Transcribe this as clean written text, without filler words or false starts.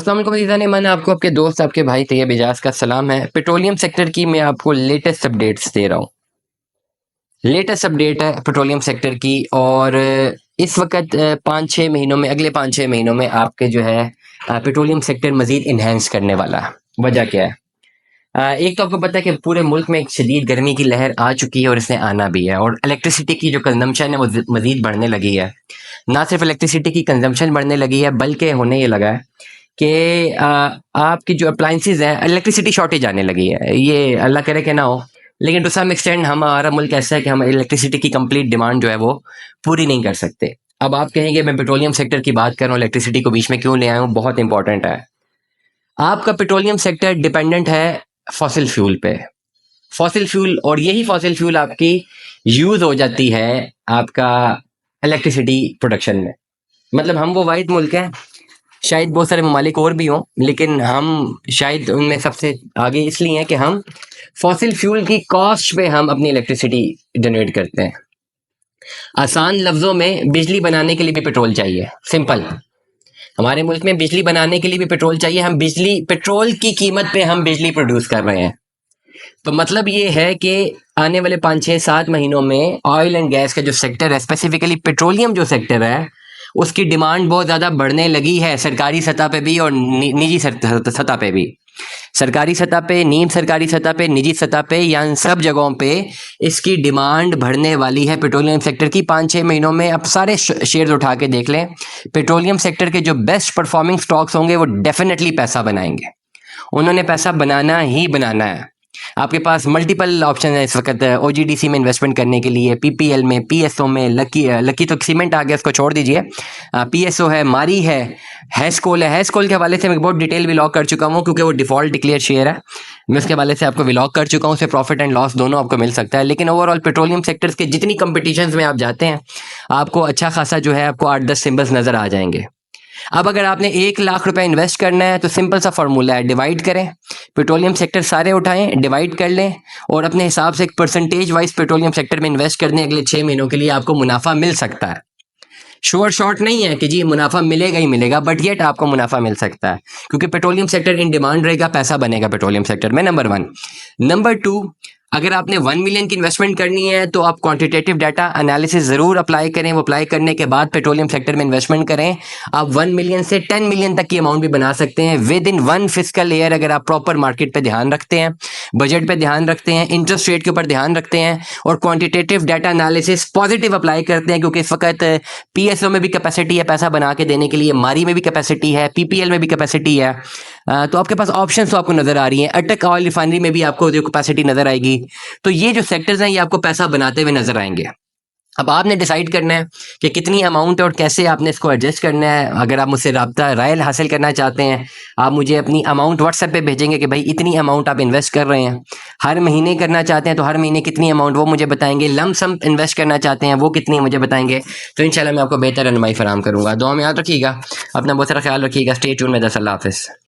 अस्सलाम वालेकुम अज़ीज़ान ईमान, आपको आपके दोस्त आपके भाई तैयब इजाज़ का सलाम है। पेट्रोलियम सेक्टर की मैं आपको लेटेस्ट अपडेट्स दे रहा हूँ। लेटेस्ट अपडेट है पेट्रोलियम सेक्टर की। और इस वक्त 5-6 महीनों में, अगले 5-6 महीनों में आपके जो है पेट्रोलियम सेक्टर मज़ीद इन्हेंस करने वाला है। वजह क्या है? एक तो आपको पता है कि पूरे मुल्क में एक शदीद गर्मी की लहर आ चुकी है और इसने आना भी है, और इलेक्ट्रिसिटी की जो कंजम्पशन है वो मज़ीद बढ़ने लगी है। ना सिर्फ इलेक्ट्रिसिटी की कंजम्पशन बढ़ने लगी है, बल्कि होने ये लगा है कि आपकी जो अप्लाइंसेज हैं, इलेक्ट्रिसिटी शॉर्टेज आने लगी है। ये अल्लाह करे कि ना हो, लेकिन टू सम एक्सटेंड हमारा मुल्क ऐसा है कि हम इलेक्ट्रिसिटी की कंप्लीट डिमांड जो है वो पूरी नहीं कर सकते। अब आप कहेंगे मैं पेट्रोलियम सेक्टर की बात कर रहा हूँ, इलेक्ट्रिसिटी को बीच में क्यों ले आया हूँ? बहुत इंपॉर्टेंट है। आपका पेट्रोलियम सेक्टर डिपेंडेंट है फॉसिल फ्यूल पे। फॉसिल फ्यूल, और यही फॉसिल फ्यूल आपकी यूज हो जाती है आपका इलेक्ट्रिसिटी प्रोडक्शन में। मतलब हम वो वाहिद मुल्क हैं, शायद बहुत सारे ममालिक और भी हों, लेकिन हम शायद उनमें सबसे आगे इसलिए हैं कि हम फॉसिल फ्यूल की कॉस्ट पे हम अपनी इलेक्ट्रिसिटी जनरेट करते हैं। आसान लफ्ज़ों में, बिजली बनाने के लिए भी पेट्रोल चाहिए। सिंपल, हमारे मुल्क में बिजली बनाने के लिए भी पेट्रोल चाहिए। हम बिजली, पेट्रोल की कीमत पे हम बिजली प्रोड्यूस कर रहे हैं। तो मतलब ये है कि आने वाले 5-6-7 महीनों में ऑयल एंड गैस का जो सेक्टर है, स्पेसिफिकली पेट्रोलियम जो सेक्टर है, उसकी डिमांड बहुत ज़्यादा बढ़ने लगी है, सरकारी सतह पे भी और निजी सतह पे भी। सरकारी सतह पे, नीम सरकारी सतह पे, निजी सतह पे, या इन सब जगहों पे इसकी डिमांड बढ़ने वाली है पेट्रोलियम सेक्टर की। 5-6 महीनों में आप सारे शेयर्स उठा के देख लें, पेट्रोलियम सेक्टर के जो बेस्ट परफॉर्मिंग स्टॉक्स होंगे वो डेफिनेटली पैसा बनाएंगे। उन्होंने पैसा बनाना ही बनाना है। आपके पास मल्टीपल ऑप्शन है इस वक्त ओजीडीसी में इन्वेस्टमेंट करने के लिए, पीपीएल में, पीएसओ में, लकी तो सीमेंट आ गया, उसको छोड़ दीजिए। पीएसओ है, मारी है, हैस्कोल है। हैस्कोल के हवाले से मैं बहुत डिटेल व्लॉग कर चुका हूँ, क्योंकि वो डिफॉल्ट डिक्लेयर शेयर है। मैं उसके हवाले से आपको व्लॉग कर चुका हूँ, उससे प्रॉफिट एंड लॉस दोनों आपको मिल सकता है। लेकिन ओवरऑल पेट्रोलियम सेक्टर्स के जितनी कंपटीशन में आप जाते हैं, आपको अच्छा खासा जो है आपको 8-10 सिंबल्स नज़र आ जाएंगे। अब अगर आपने 1 लाख रुपए इन्वेस्ट करना है तो सिंपल सा फॉर्मूला है, डिवाइड करें, पेट्रोलियम सेक्टर सारे उठाएं, डिवाइड कर लें, और अपने हिसाब से एक परसेंटेज वाइज पेट्रोलियम सेक्टर में इन्वेस्ट कर दें। अगले 6 महीनों के लिए आपको मुनाफा मिल सकता है। श्योर शॉर्ट नहीं है कि जी मुनाफा मिलेगा ही मिलेगा, बट येट आपको मुनाफा मिल सकता है, क्योंकि पेट्रोलियम सेक्टर इन डिमांड रहेगा, पैसा बनेगा पेट्रोलियम सेक्टर में। नंबर 1। नंबर 2, अगर आपने 1 मिलियन की इन्वेस्टमेंट करनी है तो आप क्वांटिटेटिव डाटा एनालिसिस ज़रूर अप्लाई करें। वो अप्लाई करने के बाद पेट्रोलियम सेक्टर में इन्वेस्टमेंट करें। आप 1 मिलियन से 10 मिलियन तक की अमाउंट भी बना सकते हैं विद इन 1 फिस्कल ईयर, अगर आप प्रॉपर मार्केट पे ध्यान रखते हैं, बजट पे ध्यान रखते हैं, इंटरेस्ट रेट के ऊपर ध्यान रखते हैं, और quantitative data analysis positive apply करते हैं। क्योंकि इस वक्त पीएसओ में भी कैपेसिटी है पैसा बना के देने के लिए, मारी में भी कैपेसिटी है, पीपीएल में भी कैपेसिटी है। तो आपके पास ऑप्शंस तो आपको नज़र आ रही हैं। अटक ऑयल रिफाइनरी में भी आपको जो कैपेसिटी नज़र आएगी। तो ये जो सेक्टर्स हैं ये आपको पैसा बनाते हुए नजर आएंगे। अब आपने डिसाइड करना है कि कितनी अमाउंट है और कैसे आपने इसको एडजस्ट करना है। अगर आप मुझसे राब्ता राय हासिल करना चाहते हैं, आप मुझे अपनी अमाउंट व्हाट्सएप पे भेजेंगे कि भाई इतनी अमाउंट आप इन्वेस्ट कर रहे हैं। हर महीने करना चाहते हैं तो हर महीने कितनी अमाउंट वो मुझे बताएंगे। लमसम इन्वेस्ट करना चाहते हैं वो कितनी मुझे बताएंगे। तो इंशाल्लाह मैं आपको बेहतर रहनुमाई फराहम करूँगा। दुआ में याद रखिएगा, अपना बहुत सारा ख्याल रखिएगा। स्टे ट्यून में। अल्लाह हाफिज़।